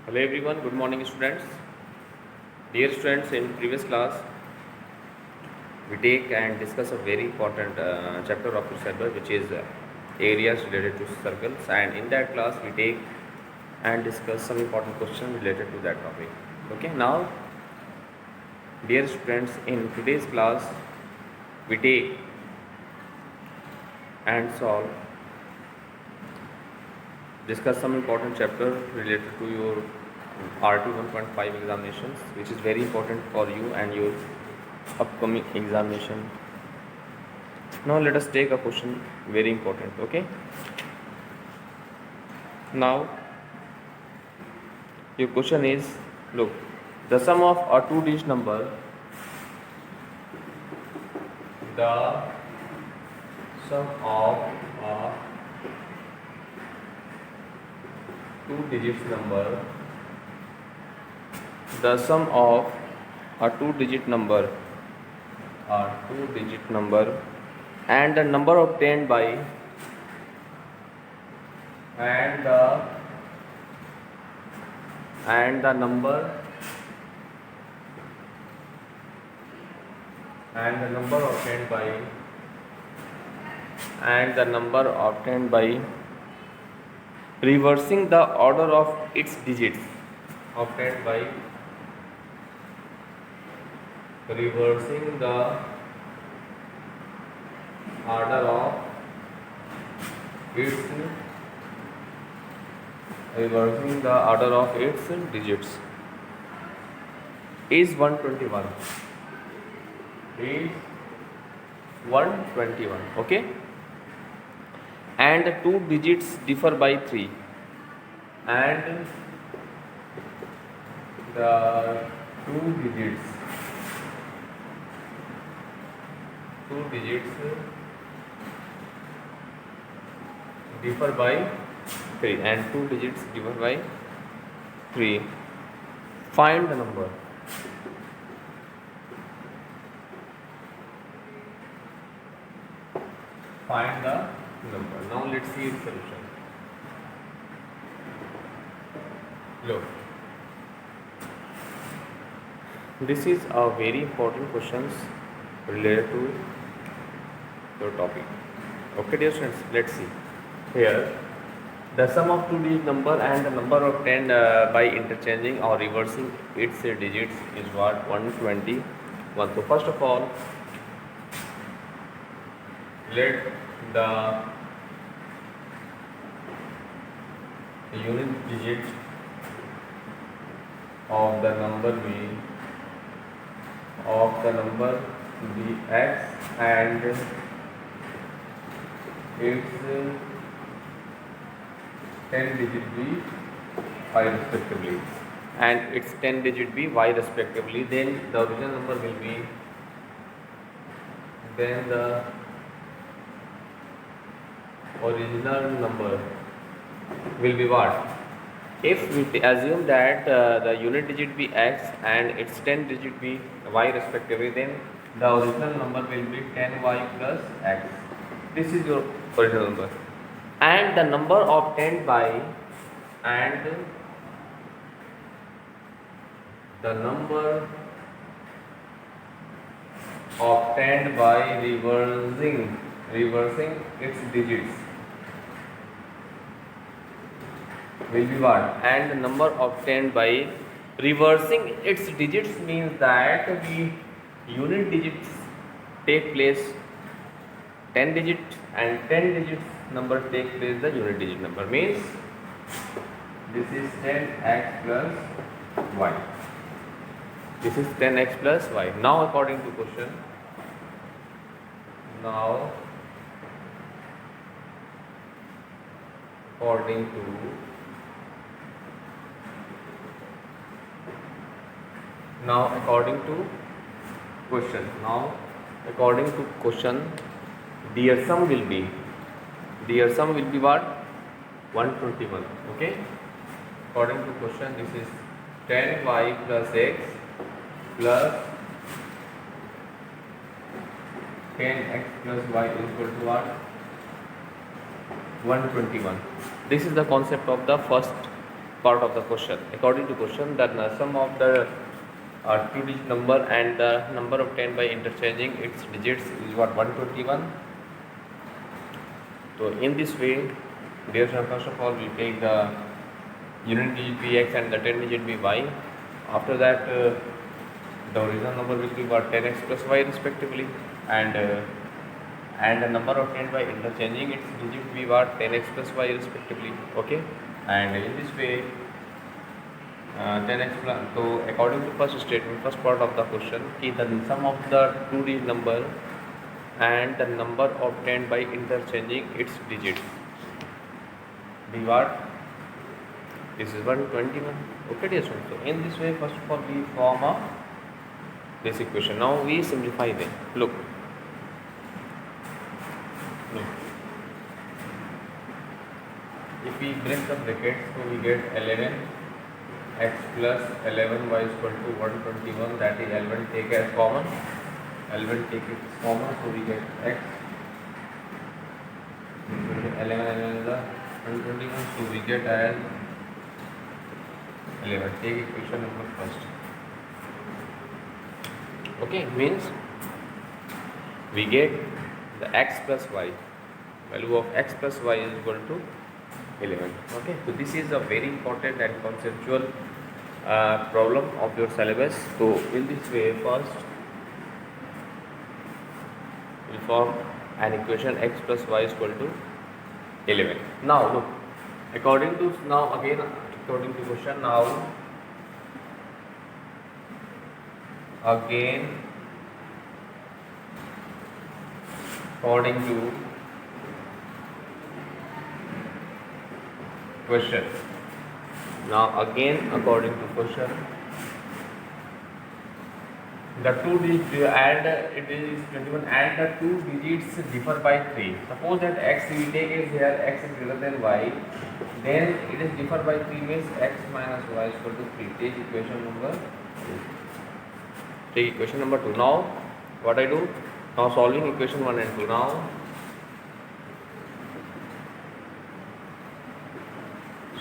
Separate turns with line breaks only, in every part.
Hello everyone, good morning students. Dear students, in previous class we take and discuss a very important chapter of the syllabus which is areas related to circles, and in that class we take and discuss some important questions related to that topic. Okay, now dear students, in today's class we take and solve discuss some important chapter related to your RT 1.5 examinations, which is very important for you and your upcoming examination. Now let us take a question, very important. Okay, now your question is, look, the sum of a two-digit number, the sum of a two-digit number, the sum of a two-digit number and the number obtained by and the number obtained by reversing the order of its digits, obtained by reversing the order of its digits is 121. Okay, and the two digits differ by 3, and the two digits differ by 3, and two digits differ by 3. Find the number. Now let's see its solution. Look, this is a very important questions related to your topic. Okay, dear students, let's see. Here, the sum of two-digit number and the number obtained by interchanging or reversing its digits is what? 121. So first of all, let the unit digit of the number be x and its 10 digit be y respectively, and its 10 digit be y respectively. Then the original number will be, what? If we assume that the unit digit be x and its 10 digit be y respectively, then the original number will be 10y plus x. This is your original number, and the number obtained by reversing its digits will be what? And the number obtained by reversing its digits means that the unit digits take place 10 digits, and 10 digits number take place the unit digit number. Means this is 10x plus y. This is 10x plus y. Now according to question, now according to question, their sum will be what? 121. Okay, according to question, this is 10y plus x plus 10x plus y is equal to what? 121. This is the concept of the first part of the question. According to question, the sum of the two-digit number and the number obtained by interchanging its digits is what, 121. So in this way, dear friend, first of all we take the unit digit px and the 10 digit by. After that the original number will be what, 10x plus y respectively, and the number obtained by interchanging its digit be what, 10x plus y respectively. Okay, and in this way 10x plus, so according to first statement, first part of the question, ki the sum of the two digit number and the number obtained by interchanging its digits be what, this is 121. Okay dear students, so in this way first of all we form a this equation. Now we simplify them. Look, if we break the brackets, so we get 11 x plus 11 y is equal to 121, that is L1 take as common, L1 take it as common, so we get x 11 is 121, so we get as 11. Take equation number first. Okay, means we get the x plus y, value of x plus y is equal to 11. Okay, so this is a very important and conceptual problem of your syllabus. So in this way first we form an equation x plus y is equal to 11. Now look, according to question, now again according to question, the two digits and it is 21 and the two digits differ by 3. Suppose that x we take is here, x is greater than y, then it is differ by 3 means x minus y is equal to 3. Take equation number 2. Now what I do, now solving equation 1 and 2. Now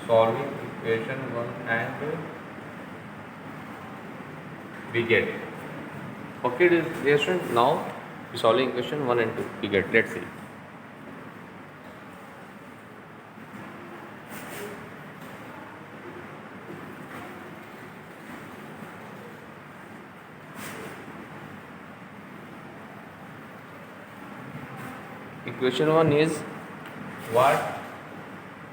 solving equation 1 and 2 we get, okay dear student, now we solving equation 1 and 2 we get, let's see. Equation 1 is what,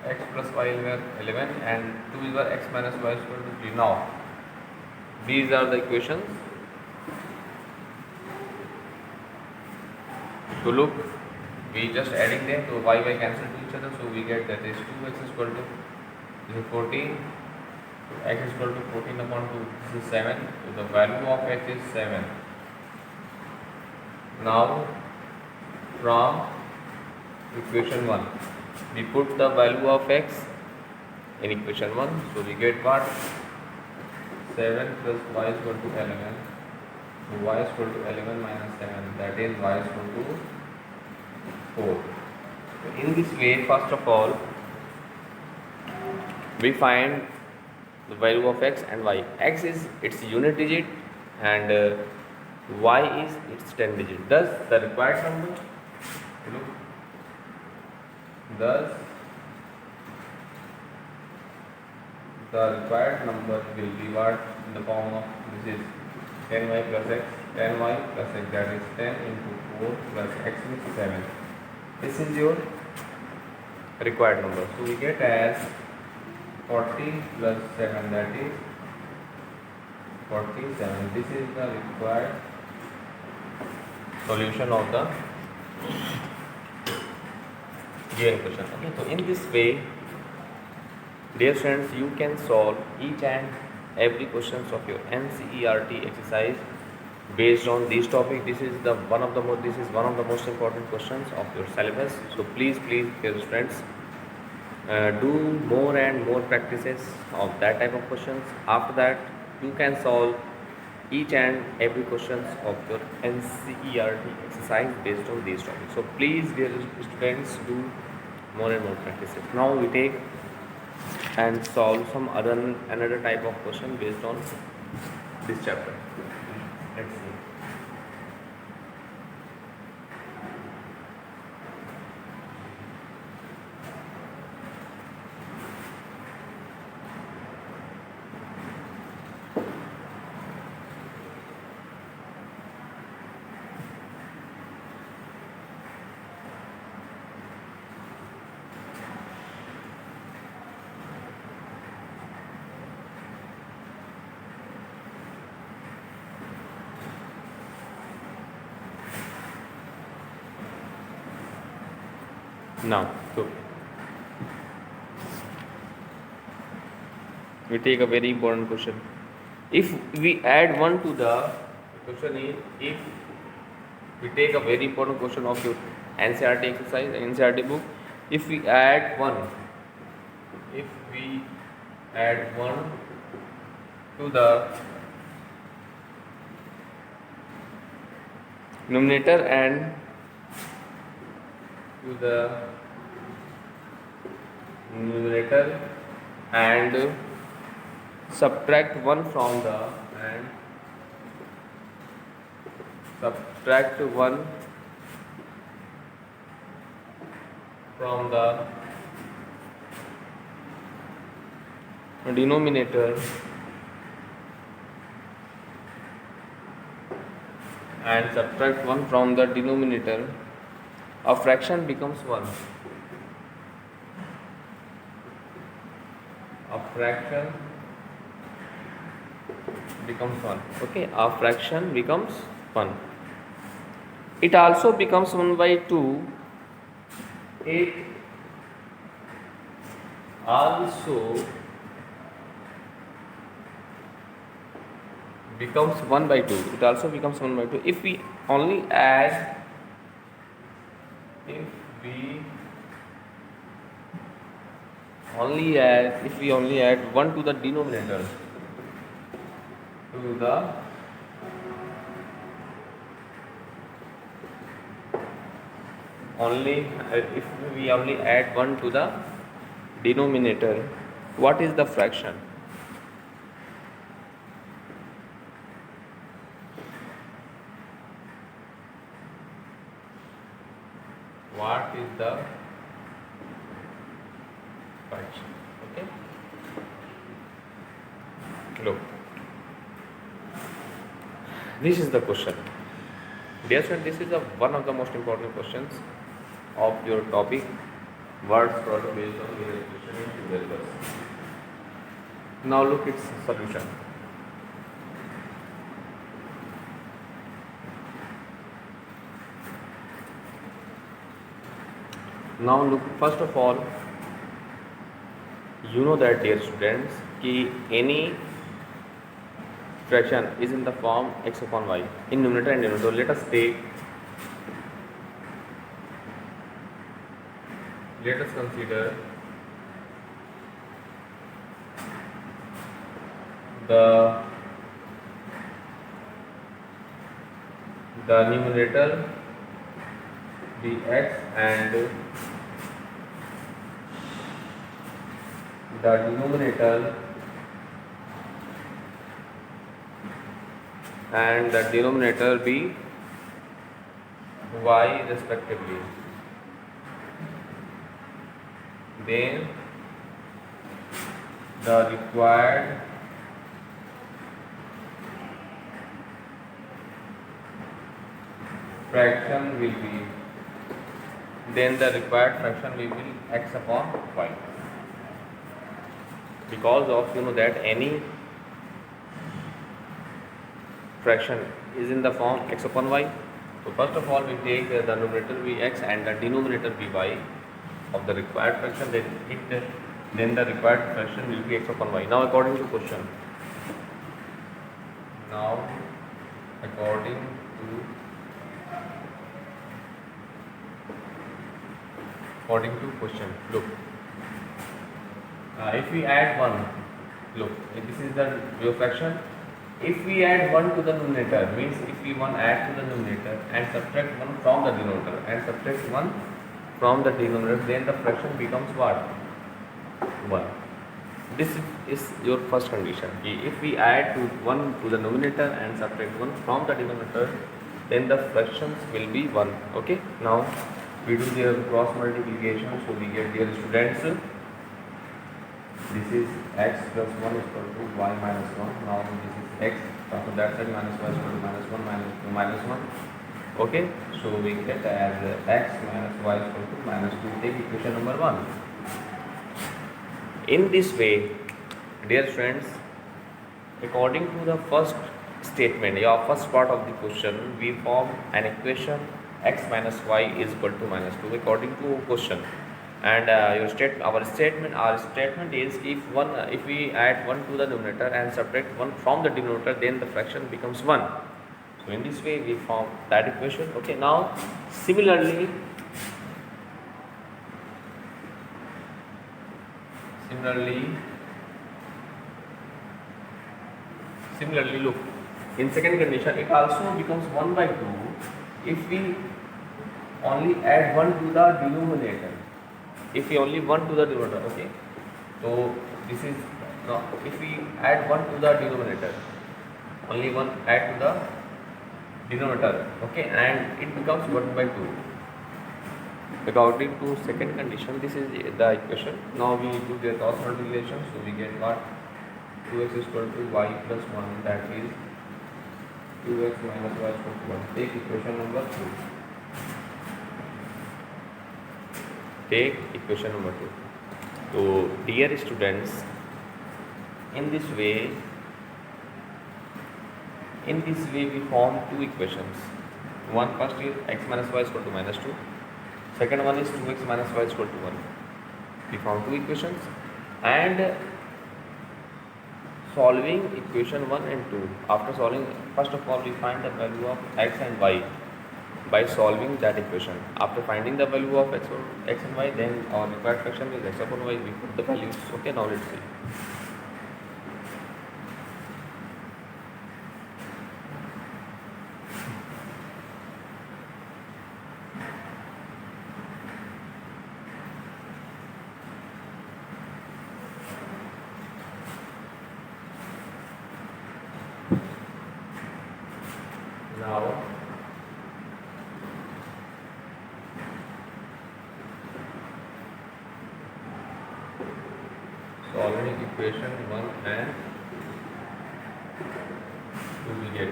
x plus y is 11 and 2 is what, x minus y is equal to 3. Now these are the equations. So look, we just adding them, so y cancel to each other, so we get that is 2x is equal to, this is 14, so x is equal to 14 upon 2, this is 7, so the value of x is 7. Now from equation 1 we put the value of x in equation 1, so we get what, 7 plus y is equal to 11, so y is equal to 11 minus 7, that is y is equal to 4. So in this way first of all we find the value of x and y. X is its unit digit and y is its 10 digit. Thus the required number, look, thus the required number will be what, in the form of, this is 10y plus x, 10y plus x, that is 10 into 4 plus x is 7. This is your required number. So we get as 40 plus 7, that is 47. This is the required solution of the given question. Okay, so in this way, dear friends, you can solve each and every questions of your NCERT exercise based on this topic. This is one of the most important questions of your syllabus. So please, dear friends, do more and more practices of that type of questions. After that, you can solve each and every questions of your NCERT exercise based on these topics. So please, dear students, do more and more practices. Now we take and solve some another type of question based on this chapter. Let's see. Now, so we take a very important question. If we add 1 to the question is, if we take a very important question of your NCERT exercise, NCERT book, if we add 1 to the numerator and subtract 1 from the denominator and subtract 1 from the denominator, a fraction becomes 1. A fraction becomes 1. Okay, a fraction becomes 1. It also becomes 1 by 2. It also becomes 1 by 2. It also becomes 1 by 2 if we only add if we only add 1 to the denominator, if we only add 1 to the denominator, what is the fraction? What is the fraction? Okay. Look, this is the question. Dear student, this is one of the most important questions of your topic, words product based on your expression in variables. Now look its solution. Now look, first of all, you know that, dear students, कि any fraction is in the form x upon y in numerator and denominator. Let us consider the numerator dx and the denominator be y respectively. Then the required fraction will be x upon y, because of, you know, that any fraction is in the form x upon y. So first of all, we take the numerator be x and the denominator be y of the required fraction, then the required fraction will be x upon y. Now according to question, look, if we add 1, look, this is the real fraction. If we add 1 to the numerator, means if we add to the numerator and subtract 1 from the denominator then the fraction becomes what? 1. This is your first condition. If we add 1 to the numerator and subtract 1 from the denominator, then the fractions will be 1. Okay, now we do their cross multiplication, so we get, dear students, this is x plus 1 is equal to y minus 1. Now this is x, so that side minus y is equal to minus 1 minus 2 minus 1. Okay, so we get as x minus y is equal to minus 2. Take equation number 1. In this way, dear friends, according to the first statement, your first part of the question, we form an equation x minus y is equal to minus 2 according to question. And our statement is, if we add 1 to the numerator and subtract 1 from the denominator, then the fraction becomes 1. So in this way we form that equation. Okay, now similarly look, in second condition it also becomes 1 by 2 if we only add 1 to the denominator. If we only 1 to the denominator, okay, so this is, now if we add 1 to the denominator, only 1 add to the denominator, okay, and it becomes 1 by 2 according to second condition. This is the equation. Now we do the cross multiplication, so we get what, 2x is equal to y plus 1, that is 2x minus y is equal to 1. Take equation number 2. Take equation number 2. So dear students, in this way we form two equations. One, first is x minus y is equal to minus 2. Second one is 2x minus y is equal to 1. We found two equations, and solving equation 1 and 2. After solving, first of all we find the value of x and y by solving that equation. After finding the value of x and y, then our required fraction is x upon y. We put the values. Okay, now let's see. Now solving equation 1 and 2 we get.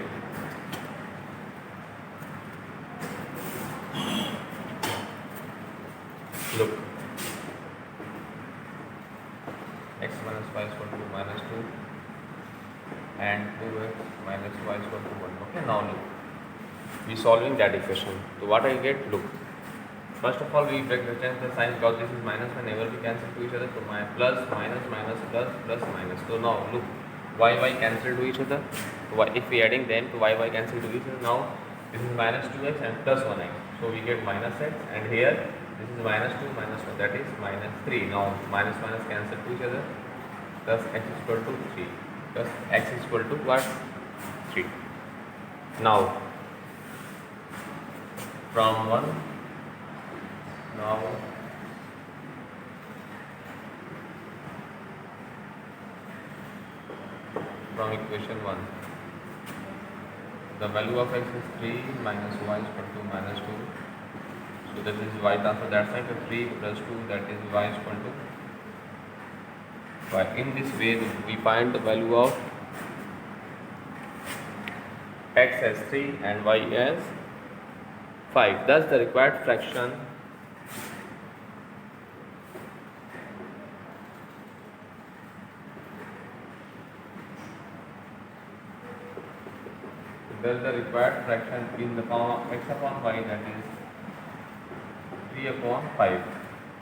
Look, x minus y is equal to minus 2 and 2x minus y is equal to 1. Okay, now look, we solving that equation. So what I get, look, first of all we break the sign, because this is minus, whenever we cancel to each other, so my plus minus minus plus plus minus. So now look, y cancel to each other. So if we adding them, to y cancel to each other. Now this is minus 2x and plus 1x, so we get minus x, and here this is minus 2 minus 1, that is minus 3. Now minus minus cancel to each other, plus x is equal to 3, plus x is equal to what, 3. Now from 1, now from equation 1, the value of x is 3 minus y is equal to minus 2. So that is y transfer that side, so 3 plus 2, that is y is equal to y. In this way we find the value of x as 3 and y as 5. Thus the required fraction in the form of x upon y, that is 3 upon 5.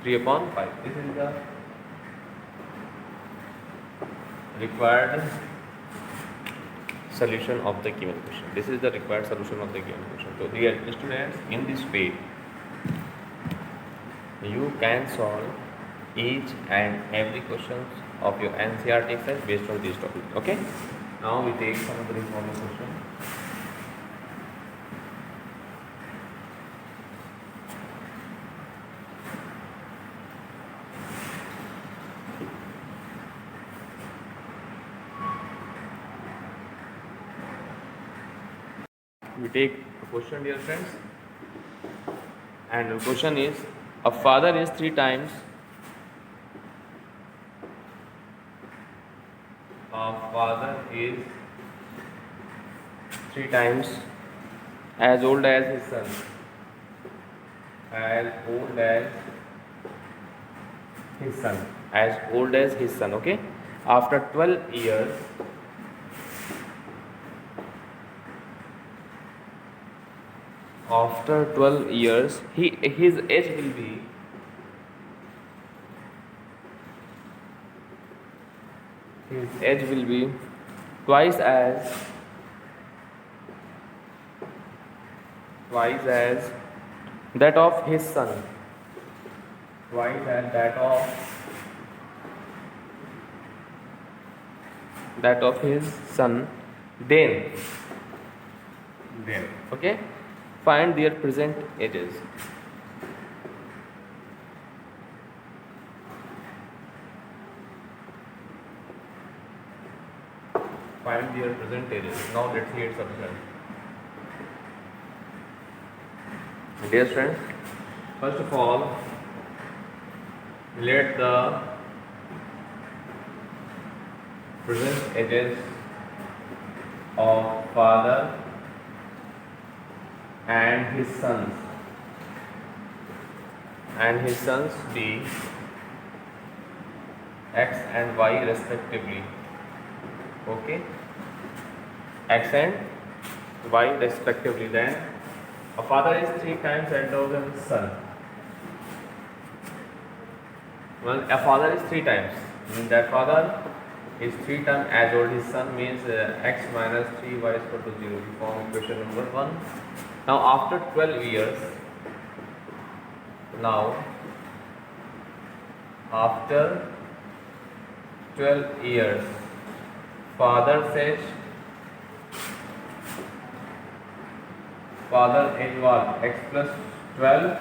3 upon 5. This is the required solution of the given question. This is the required solution of the given question. So dear students, in this way you can solve each and every question of your NCERT exercise based on this topic. Okay, now we take some of the important question. we take a question, dear friends, and the question is: a father is three times. A father is three times as old as his son. As old as his son. As old as his son. Okay. After 12 years. After 12 years, his age will be twice as that of his son. Twice as that of his son. Then okay, find their present ages. Find their present ages. Now let's see its solution. Dear friends, first of all, let the present ages of father and his sons be x and y respectively. Okay, x and y respectively. Then a father is three times as old as his son. Well, a father is three times. That father is three times as old his son, means x minus 3y is equal to 0. We form equation number 1. Now after 12 years, father's age was x plus 12,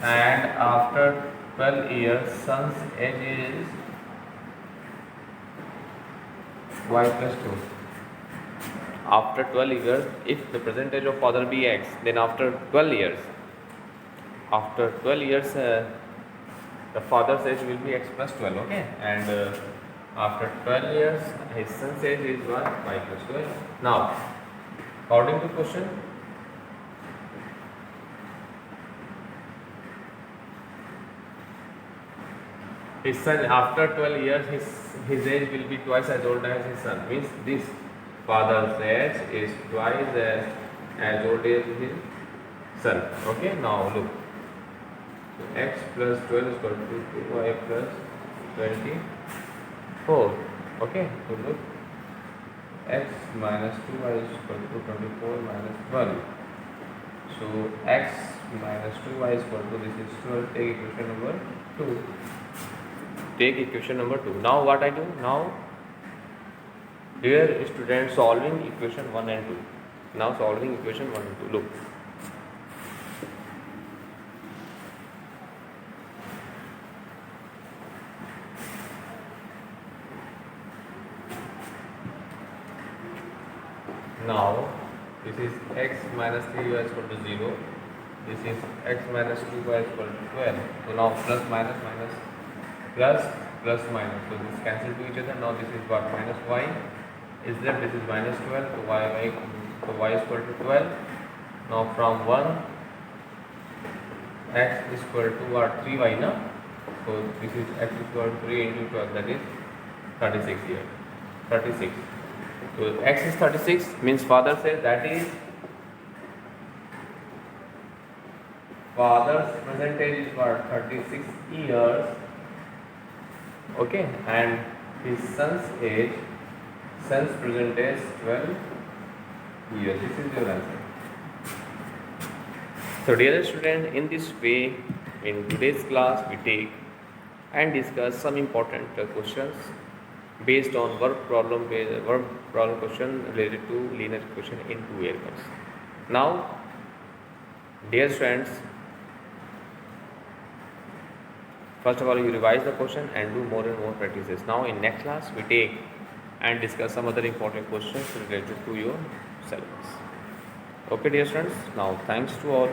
and after 12 years son's age is y plus 2. After 12 years, if the present age of father be x, then after 12 years, the father's age will be x plus 12. Okay, and after 12 years his son's age is what? Y plus 12. Now according to question, his son, after 12 years his age will be twice as old as his son, means this father's age is twice as old as his son. Okay, now look, so x plus 12 is equal to 2y plus 24. Okay, so look, x minus 2y is equal to 24 minus 12. So x minus 2y is equal to, this is 12. Take equation number 2. Now what I do? Now, dear students, solving equation 1 and 2. Now solving equation 1 and 2. Look. Now this is x minus 3y is equal to 0. This is x minus 2y is equal to 12. So now plus minus minus plus minus. So this cancel to each other. Now this is what? Minus y is left. This is minus 12. So y is equal to 12. Now from 1, x is equal to what? 3y now. So this is x is equal to 3 into 12. That is 36 here. 36. So x is 36, means father says that is father's present age is what? 36 years. Okay, and his son's present age 12 years. This is your answer. So dear student, in this way, in today's class we take and discuss some important questions based on verb problem question related to linear equation in two variables. Now, dear friends, first of all you revise the question and do more and more practices. Now in next class we take and discuss some other important questions related to your syllabus. Okay, dear friends, now thanks to all.